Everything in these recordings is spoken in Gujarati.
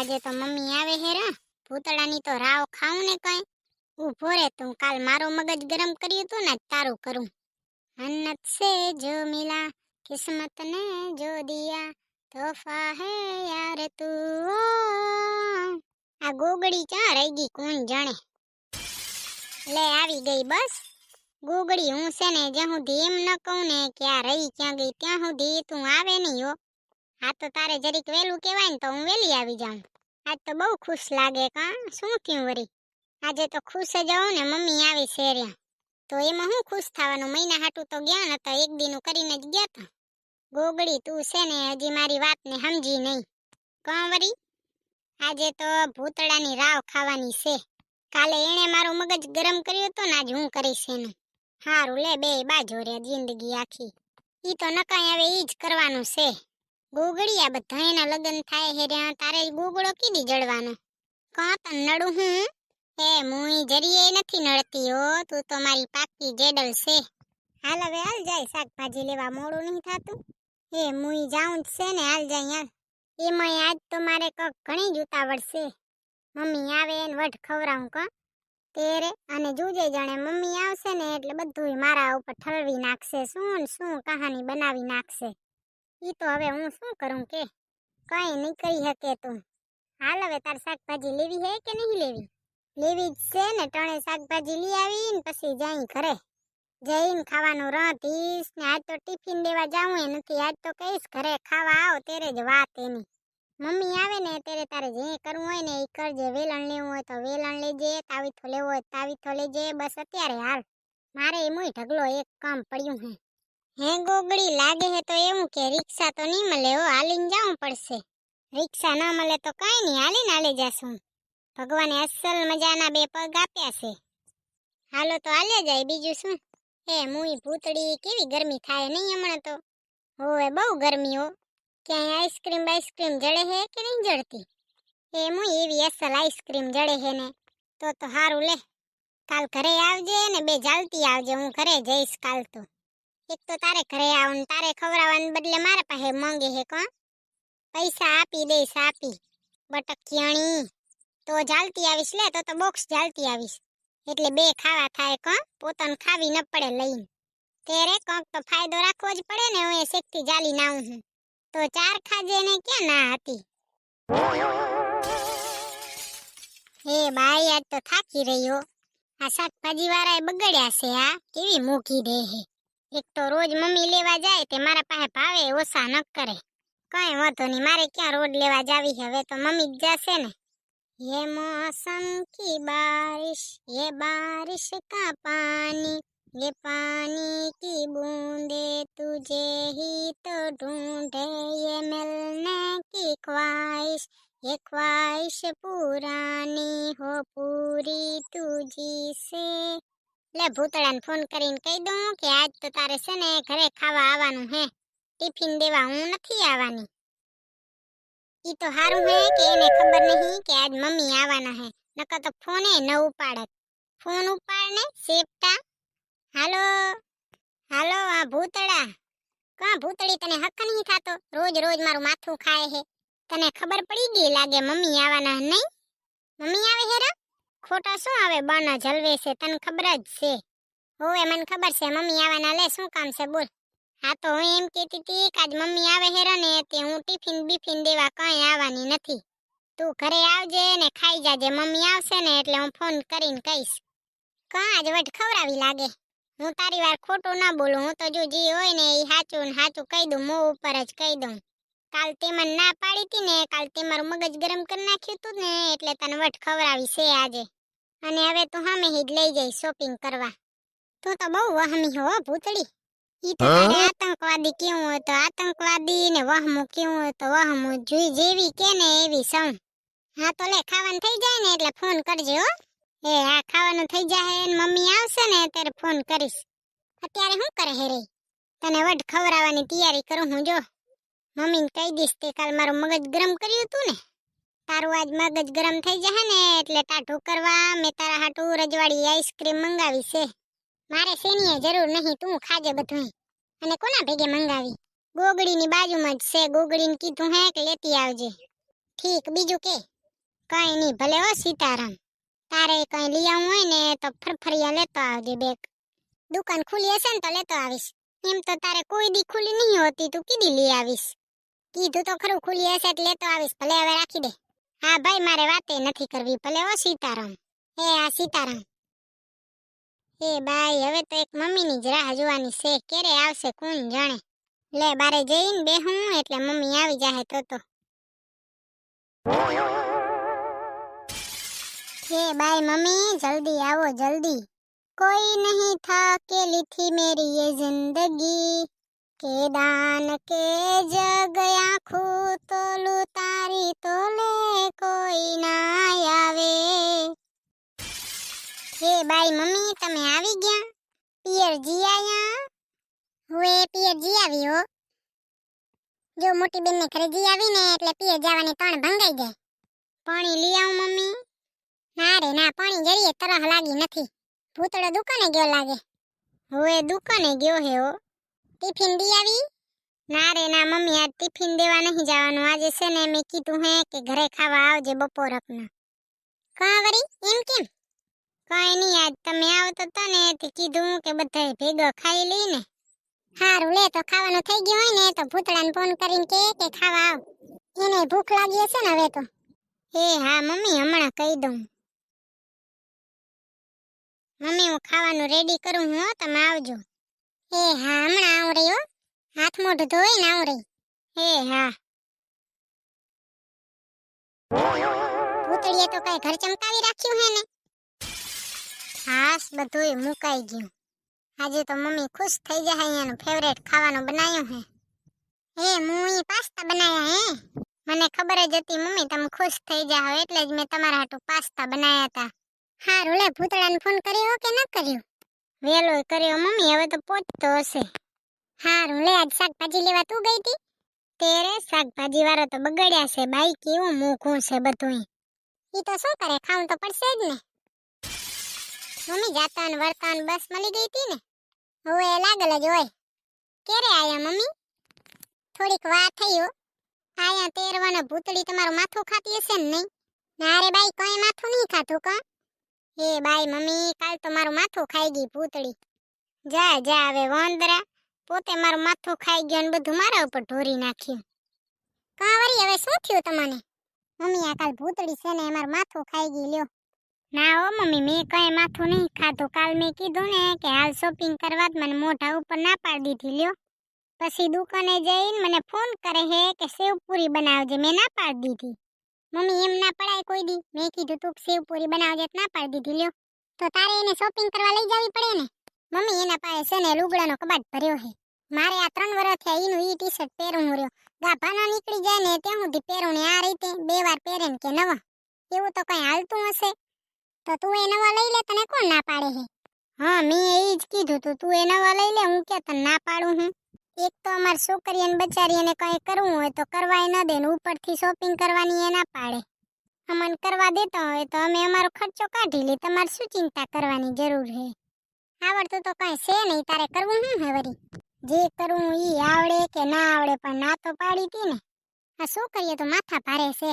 આજે તો મમ્મી આવે હેરા ભૂતળાની તો રાવ ખાઉં ને કઈ ઊભો રે તું કાલ મારો મગજ ગરમ કર્યું તું ને તારું કરું હન્નત સે જો મિલા કિસ્મત ને જો દિયા તોહફા હે યાર તું આ ગોગડી ક્યાં રહી ગઈ કોણ જાણે લે આવી ગઈ બસ ગોગડી હું છે ને જ્યાં સુધી એમ ન કહું ને કે આ રહી ક્યાં ગઈ ત્યાં સુધી તું આવે નહીં હો આ તો તારે જરીક વેલું કહેવાય ને તો હું વેલી આવી જાઉં આજ તો બહુ ખુશ લાગે કા શું થયું વરી આજે તો ખુશ જ હોઉં ને મમ્મી આવી છે રહ્યા તો એમાં હું ખુશ થવાનું મહિના હાટું તો ગયા ને તો એક દીનું કરીને જ ગયા તા ગોગડી તું છે ને હજી મારી વાતને સમજી નહીં કાં વરી આજે તો ભૂતળાની રાવ ખાવાની છે કાલે એણે મારું મગજ ગરમ કર્યું હતું ને આજ હું કરીશ એનું હારું લે બે બાજુ રે જિંદગી આખી ઈ તો નકાય હવે ઈ જ કરવાનું છે ગોગડી આ બધા એના લગ્ન થાય હેર્યા તારે ગોગડો કીધી જડવાનો કાં તન નડું હું એ મુઈ જરીએ નથી નડતી હો તું તો મારી પાકી જેડલ છે હાલ હવે હાલ જાય શાકભાજી લેવા મોડું નહીં થાતું એ મુઈ જાઉં જ છે ને હાલ જાય હાલ એમાંય આજ તો મારે કક ઘણી જ ઉતાવળ છે મમ્મી આવે ને વઢ ખવરાવું કા તેરે અને જુજે જાણે મમ્મી આવશે ને એટલે બધું મારા ઉપર ઠલવી નાખશે શું કહાની બનાવી નાખશે ઈ તો હવે હું શું કરું કે કઈ નહીં કરી શકે તું હાલ હવે તાર શાકભાજી લેવી હે કે નહીં લેવી જ છે ને ટણે શાકભાજી લઈ આવી ને પછી જાય ઘરે જઈને ખાવાનું રહીશ ને આજ તો ટિફિન દેવા જાઉં એ નથી આજ તો કહીશ ઘરે ખાવા આવો ત્યારે જ વાત એની મમ્મી આવે ને ત્યારે તારે જે કરવું હોય ને એ કરજે વેલણ લેવું હોય તો વેલણ લેજે તાવીથો લેવો હોય તાવીથો લેજે બસ અત્યારે હાલ મારે એમય ઢગલો એક કામ પડ્યું હે ગોગડી લાગે હે તો એવું કે રિક્ષા તો નહીં મળે હો હાલીને જવું પડશે રિક્ષા ન મળે તો કઈ નહીં હાલીને હાલી જાશું ભગવાને અસલ મજાના બે પગ આપ્યા છે હાલો તો હાલે જાય બીજું શું હે મુઈ ભૂતડી કેવી ગરમી થાય નહીં હમણાં તો હોવે બહુ ગરમી હો ક્યાંય આઈસ્ક્રીમ જડે હે કે નહીં જડતી એ મુઈ એવી અસલ આઈસ્ક્રીમ જડે હે ને તો હારું લે કાલ ઘરે આવજે ને બે જાલતી આવજે હું ઘરે જઈશ કાલ તો એક તો તારે ઘરે આવું ને તારે ખવડાવવાને બદલે મારા પાસે માંગે હે કોણ પૈસા આપી દઈશ આપી બટકિયાણી તો જાલતી આવીશ લે તો બોક્સ જાલતી આવીશ એટલે બે ખાવા થાય કોણ પોતાને ખાવી ન પડે લઈને તેરે કોક તો ફાયદો રાખવો જ પડે ને હું એ શેકથી જાલી ના આવું તો ચાર ખાજે ને ક્યાં ના હતી હે બાઈ આજ તો થાકી રહ્યો આ શાકભાજી વાળાએ બગડ્યા છે આ કેવી મૂકી દે હે એક તો રોજ મમ્મી લેવા જાય તે મારા પાસે ભાવે ઓછા ન કરે કઈ વાંધો નહીં મારે ક્યાં રોડ લેવા જાવી હવે તો મમ્મી જ જશે ને ये मौसम की बारिश ये बारिश का पानी ये पानी की बूंदे तुझे ही तो ढूंढे ये मिलने की ख्वाहिश ये ख्वाहिश पुरानी हो पूरी तुझी से લે ભૂતળાને ફોન કરીને કહી દઉં કે આજ તો તારે છે ને ઘરે ખાવા આવવાનું હે ટિફિન દેવા હું નથી આવવાની ઈ તો હારું હે કે એને ખબર નહીં કે આજ મમ્મી આવવાના હે નકર તો ફોને ન ઉપાડત ફોન ઉપાડને સેપટા હાલો હાલો આ ભૂતળા કા ભૂતળી તને હક નહીં થાતો રોજ રોજ મારું માથું ખાય હે તને ખબર પડી ગઈ લાગે મમ્મી આવવાના નહીં મમ્મી આવે હેરા ખોટા શું આવે બના જલવે છે તને ખબર જ છે હોવે મને ખબર છે મમ્મી આવવાના લે શું કામ છે બોલ હા તો હું એમ કહેતી હતી કે આજ મમ્મી આવે હેરા ને તે હું ટિફિન દેવા કઈ આવવાની નથી તું ઘરે આવજે ને ખાઈ જાજે મમ્મી આવશે ને એટલે હું ફોન કરીને કહીશ કાં આજ વટ ખવડાવી લાગે હું તારી વાર ખોટું ના બોલું હું તો જો જી હોય ને એ સાચું કહી દઉં મોં ઉપર જ કહી દઉં કાલ તે મને ના પાડી હતી ને કાલ તે મારું મગજ ગરમ કરી નાખ્યું હતું ને એટલે તને વટ ખવડાવી છે આજે અને હવે તું સામે જ લઈ જઈ શોપિંગ કરવા તું તો બહુ વહમી હો ભૂતળી ઈ તો તારે આતંકવાદી કેવું હોય તો આતંકવાદી ને વહમું કેવું હોય તો વહમું જોઈ જેવી કે ને એવી સૌ હા તો લે ખાવાનું થઈ જાય ને એટલે ફોન કરજે હો એ આ ખાવાનું થઈ જાય ને મમ્મી આવશે ને ત્યારે ફોન કરીશ અત્યારે શું કરે હે રે તને વડ ખવડાવવાની તૈયારી કરું હું જો મમ્મીને કહી દઈશ તે કાલ મારું મગજ ગરમ કર્યું હતું ને તારું આજ મગજ ગરમ થઈ જાય ને એટલે ટાઢું કરવા મેં તારા હાટુ રજવાડી આઈસ્ક્રીમ મંગાવી છે મારે સેનીએ જરૂર નહીં તું ખાજે બધું અને કોના ભેગે મંગાવી ગોગડીની બાજુમાં જ છે ગોગડીને કીધું હે કે લેતી આવજે ઠીક બીજું કે કઈ નહીં ભલે હો સીતારામ. તારે કઈ લઈ આવવું હોય ને તો ફરફરિયા લેતો આવજે બેગ. દુકાન ખુલી હશે ને તો લેતો આવીશ. એમ તો તારે કોઈ દી ખુલી નહીં હોતી, તું કીધી લઈ આવીશ. કીધું તો ખરું ખુલી હશે એટલે લેતો આવીશ. ભલે હવે રાખી દે. હા ભાઈ, મારે વાતે નથી કરવી. ભલે હો સીતારામ. હે આ સીતારામ. એ બાઈ, હવે તો એક મમ્મીની જ રાહ જોવાની છે. ક્યારે આવશે કોણ જાણે. લે બારે જઈને બેહું એટલે મમ્મી આવી જાહે તો. હે બાઈ મમ્મી, જલ્દી આવો જલ્દી. कोई नहीं था अकेली थी मेरी ये जिंदगी के दान के जग आँखों तोलू तारी तोले कोई ना आवे. हे बाई मम्मी, તમે આવી ગયા? પિયર જી આયા? હુએ પિયર જી આવી હો. જો મોટી બેન ને ઘરે જી આવી ને એટલે પિયર જવાની તણ ભંગાઈ જાય. પાણી લઈ આવું મમ્મી? ના રે ના, પાણી જરીએ તરહ લાગી નથી. ભૂતળો દુકાને ગયો લાગે. હવે દુકાને ગયો હે હો. ટિફિન દી આવી? ના રે ના મમ્મી, આજ ટિફિન દેવા નહીં જવાનું. આજે છે ને મેં કીધું હે કે ઘરે ખાવા આવજે બપોરકના. કા વરી એમ કેમ? કઈ નહીં, આજ તમે આવતો તો ને તે કીધું કે બધાય ભેગો ખાઈ લઈને. હારું લે, તો ખાવાનું થઈ ગયું હોય ને તો ભૂતળાને ફોન કરીને કે ખાવા આવ. એને ભૂખ લાગી હશે ને હવે તો. એ હા મમ્મી, હમણાં કહી દઉં. મમ્મી હું ખાવાનું રેડી કરું હું, તમે આવજો. એ હા હમણાં આવું રહી હો. હાથ મોઢું ધોઈને આવું રહી. એ હા. ભૂતળીએ તો કઈ ઘર ચમકાવી રાખ્યું હે ને. હાસ બધુંય મુકાઈ ગયું. આજે તો મમ્મી ખુશ થઈ જાય. અહીંયાનું ફેવરેટ ખાવાનું બનાવ્યું હે. હું પાસ્તા બનાવ્યા હે. મને ખબર જ હતી મમ્મી તમે ખુશ થઈ જાઓ એટલે જ મેં તમારા હાટુ પાસ્તા બનાવ્યા હતા. હારું લે, ભૂતળાને ફોન કર્યો કે ન કર્યો? વેલો કર્યો મમ્મી, હવે તો પહોંચતો હશે. હારું લે, આજ શાકભાજી લેવા તું ગઈ હતી? તેરે શાકભાજી વાળો તો બગડ્યા છે બાઈ, કેવું મોઘું છે બધું. ઈ તો શું કરે, ખાવું તો પડશે જ ને. મમ્મી જાતાન વર્તાન બસ મળી ગઈ હતી ને. હવે લાગલ જ હોય. ક્યારે આયા મમ્મી? થોડીક વાર થઈ હો. આયા તેરવાના ભૂતળી તમારું માથું ખાતી હશે ને નહીં? ના રે બાઈ, કઈ માથું નહીં ખાતું કા? એ બાઈ મમ્મી, કાલ તો મારું માથું ખાઈ ગઈ ભૂતળી. જા જા હવે વાંદરા, પોતે મારું માથું ખાઈ ગયો ને બધું મારા ઉપર ઢોરી નાખ્યું. કા વરી હવે શું થયું તમને? મમ્મી આ કાલ ભૂતળી છે ને મારું માથું ખાઈ ગઈ લ્યો. ના હો મમ્મી, મેં કઈ માથું નહીં ખાધું. કાલ મેં કીધું ને કે હાલ શોપિંગ કરવા જ મને મોઢા ઉપર ના પાડી દીધી લ્યો. પછી દુકાને જઈને મને ફોન કરે હે કે સેવપુરી બનાવજે. મેં ના પાડી દીધી. મમ્મી એમ ના પડાય કોઈ દી. મેં કીધું તું સેવપુરી બનાવજે, ના પાડી દીધી લ્યો. તો તારે એને શોપિંગ કરવા લઈ જવી પડે ને. મમ્મી એના પાસે છે ને લુગડાનો કબાટ ભર્યો હે. મારે આ 3 વર્ષ થયા ઈનું ઈ ટી-શર્ટ પહેરું હું રહ્યો. ગાભાનો નીકળી જાય ને ત્યાં સુધી પહેરું ને આ રીતે 2 વાર પહેરે ને કે નવા. એવું તો કઈ હાલતું હશે? તો તું એ નવા લઈ લે, તને કોણ ના પાડે હે? હા મેં એ જ કીધું તું એ નવા લઈ લે, હું કે તને ના પાડું હું? એક તો અમાર છોકરીને બચારીને કઈ કરવું હોય તો કરવાય ન દે ને ઉપરથી શોપિંગ કરવાની એ ના પાડે. અમને કરવા દેતા હોય તો અમે અમારો ખર્ચો કાઢી લે. તમારે શું ચિંતા કરવાની જરૂર હે? આવડતું તો કઈ છે નહીં, તારે કરવું શું હે વરી? જે કરવું ઈ આવડે કે ના આવડે, પણ ના તો પાડી તી ને. આ છોકરીએ તો માથા ભારે છે.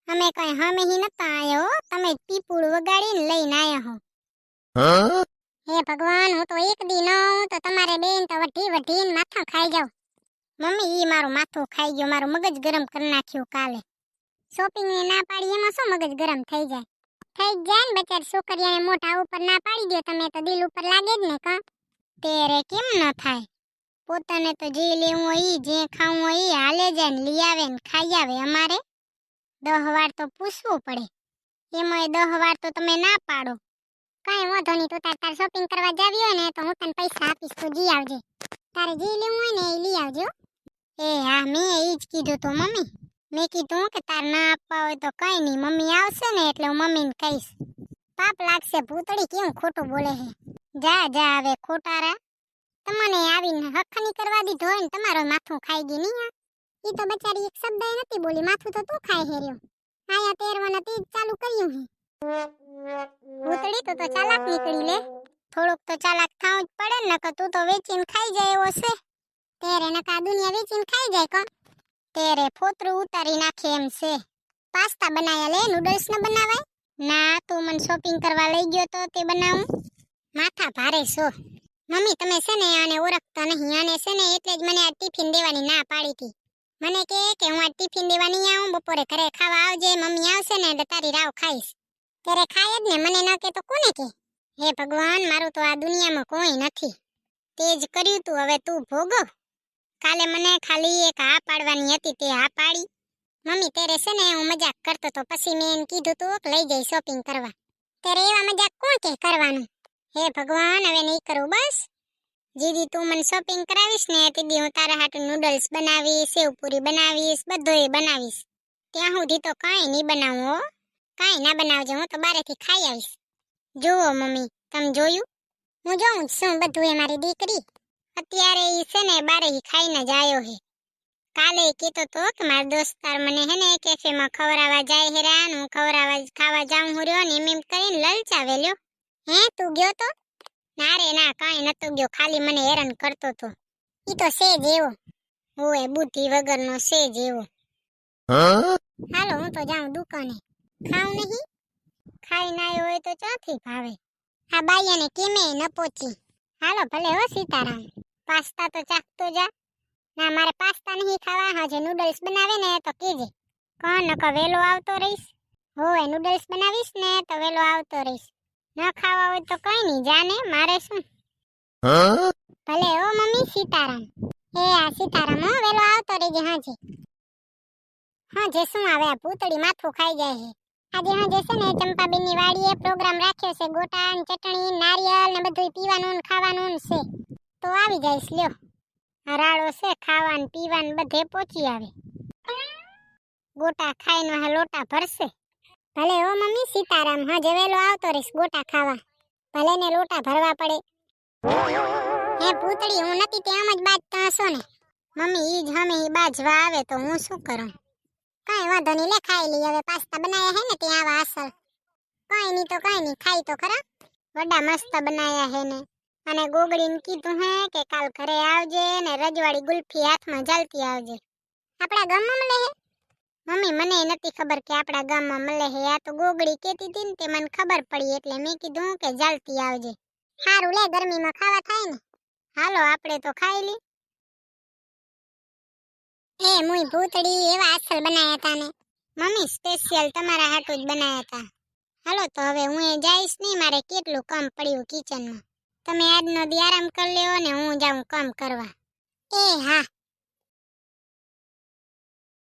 અમે કઈ હમેહી નતા આયા હો, તમે પીપુડ વગાડીને લઈને આયા હો. હે ભગવાન, હું તો એક દી ન આવું તો તમારે બેન તો વઢીને માથા ખાઈ જાવ. મમ્મી ઈ મારું માથું ખાઈ ગયો, મારું મગજ ગરમ કરી નાખ્યું કાલે. શોપિંગ ની ના પાડી એમાં શું મગજ ગરમ થઈ જાય? થઈ જ જાય ને બચાર છોકરીઓને મોઢા ઉપર ના પાડી દો તમે તો દિલ ઉપર લાગે જ ને કા? તેરે કેમ ન થાય? પોતાને તો જે લેવું હોય ઈ, જે ખાવું હોય ઈ હાલે જાય ને લઈ આવે ને ખાઈ આવે. અમારે 10 વાર તો પૂછવું પડે. એમાંય 10 વાર તો તમે ના પાડો. કાંઈ વાંધો નહીં, તું તાર શોપિંગ કરવા જાવી હોય ને તો હું તને પૈસા આપીશ, તું જી આવજે. તારે જે લેવું હોય ને એ લઈ આવજો. એ હા મેં ઈ જ કીધું તો મમ્મી. મેં કીધું કે તાર ના આપવા હોય તો કઈ નહીં, મમ્મી આવશે ને એટલે હું મમ્મીને કહીશ. પાપ લાગશે, ભૂતળી કેવું ખોટું બોલે છે. જા જા હવે ખોટારા. તમને આવીને હખની કરવા દીધો હોય ને તમારો માથું ખાઈ ગઈ નહીં. ઈ તો બચારી એક શબ્દ નથી બોલી, માથું તો તું ખાઈ હેર્યો. આયા તેરવાના તેજ ચાલુ કર્યું હે. ભૂતળી તું તો ચાલાક નીકળી લે. થોડુંક તો ચાલાક થાવું જ પડે ને, નકર તું તો વેચીને ખાઈ જાય એવો છે. તેરે નકા દુનિયા વેચીને ખાઈ જાય કા? તેરે ફોતરું ઉતારી નાખે એમ છે. પાસ્તા બનાયા લે, નૂડલ્સ ન બનાવાય? ના, તું મને શોપિંગ કરવા લઈ ગયો તો તે બનાવું. માથા ભારે છો. મમ્મી તમે છે ને આને ઓળખતા નહીં, આને છે ને એટલે જ મને આ ટિફિન દેવાની ના પાડી હતી. મને કે હું આ ટિફિન દેવા નહીં આવું, બપોરે ઘરે ખાવા આવજે, મમ્મી આવશે ને એટલે તારી રાવ ખાઈશ. ત્યારે ખાય જ ને, મને ન કે તો કોને કે? હે ભગવાન, મારું તો આ દુનિયામાં કોઈ નથી. તે જ કર્યું તું, હવે તું ભોગવ. કાલે મને ખાલી એક હા પાડવાની હતી, તે હા પાડી. મમ્મી તેરે છે ને હું મજાક કરતો તો, પછી મેં એને કીધું તું કે લઈ જઈ શોપિંગ કરવા. ત્યારે એવા મજાક કોણ કે કરવાનું? હે ભગવાન, હવે નહીં કરું બસ. જીદી તું મને શોપિંગ કરાવીશ ને તેદી હું તારા હાટુ નૂડલ્સ બનાવીશ, સેવપુરી બનાવીશ, બધુંય બનાવીશ. ત્યાં સુધી તો કાંઈ નહીં બનાવું હો. કાંઈ ના બનાવજે, હું તો બારેથી ખાઈ આવીશ. જુઓ મમ્મી, તમે જોયું? હું જોઉં છું બધું એ મારી દીકરી. અત્યારે ઈ છે ને બારે ખાઈને જ આવ્યો હે. કાલે કહેતો તો કે મારા દોસ્તાર મને હે ને કેફેમાં ખવરાવા જાય હેરાન, હું ખાવા જાઉં હું રહ્યો ને એમ કરીને લલચાવે લ્યો. હે તું ગયો તો? ના રે ના, કાંઈ નતો ગયો, ખાલી મને હેરાન કરતો તો. ઈ તો છે જ એવો. ઓય બુદ્ધિ વગરનો છે જ એવો. હાલો હું તો જાઉં દુકાને. ખાવું નહીં? ખાઈ ના આવ્યો હોય તો ચોથી ભાવે. આ બાઈયાને કેમે ન પહોંચી. હાલો ભલે હો સીતારામ. પાસ્તા તો ચાખતો જા. ના મારે પાસ્તા નહીં ખાવા, હાજે નૂડલ્સ બનાવે ને તો કહેજે. કોણ નકો વેલો આવતો રહીશ. હોય નૂડલ્સ બનાવીશ ને તો વેલો આવતો રહીશ. ન ખાવા હોય તો કઈ નહીં, જાને મારે શું. ભલે ઓ મમ્મી, સીતારામ. એ આ સીતારામ હો, વેલો આવતો રહેજે હાજે. હાજે શું આવે, આ ભૂતળી માથું ખાઈ જાય છે. આજે હાજે છે ને ચંપાબેનની વાડીએ પ્રોગ્રામ રાખ્યો છે, ગોટા ને ચટણી નારિયેળ ને બધું પીવાનું ને ખાવાનું છે. તો આવી જઈશ લ્યો. આ રાડો છે ખાવાનું પીવાનું બધે પહોંચી આવે. ગોટા ખાઈને હા લોટા ભરશે. ભલે ઓ મમ્મી, સીતારામ. હાજે વેલો આવતો રહીશ ગોટા ખાવા. ભલે ને લોટા ભરવા પડે. હે ભૂતળી, હું નથી તે આમ જ બાજતા હશો ને? મમ્મી ઈ જ હમે ઈ બાજવા આવે તો હું શું કરું? કાંઈ વાંધો નહીં, લે ખાઈ લઈ. હવે પાસ્તા બનાયા હે ને તે આવા અસલ. કાંઈ નહીં તો કાંઈ નહીં, ખાઈ તો ખરા. વડા મસ્ત બનાયા હે ને. અને ગોગડીને કીધું હે કે કાલ ઘરે આવજે ને રજવાડી ગુલ્ફી હાથમાં ઝાલતી આવજે. આપણા ગામમાં મળે હે? મમ્મી મને નથી ખબર કે આપણા ગામમાં મળે હે. આ તો ગોગડી કહેતી હતી ને તે મને ખબર પડી એટલે મેં કીધું કે ઝાલતી આવજે. હારું લે, ગરમીમાં ખાવા થાય ને. હાલો આપણે તો ખાઈ લી. એ મુઈ ભૂતડી એવા અસલ બનાયા તા ને. મમ્મી સ્પેશિયલ તમારા હાટુ જ બનાયા તા. હાલો તો હવે હું એ જઈશ નહીં, મારે કેટલું કામ પડ્યું કિચનમાં. તમે આજનો દી આરામ કરી લ્યો ને હું જાઉં કામ કરવા. એ હા.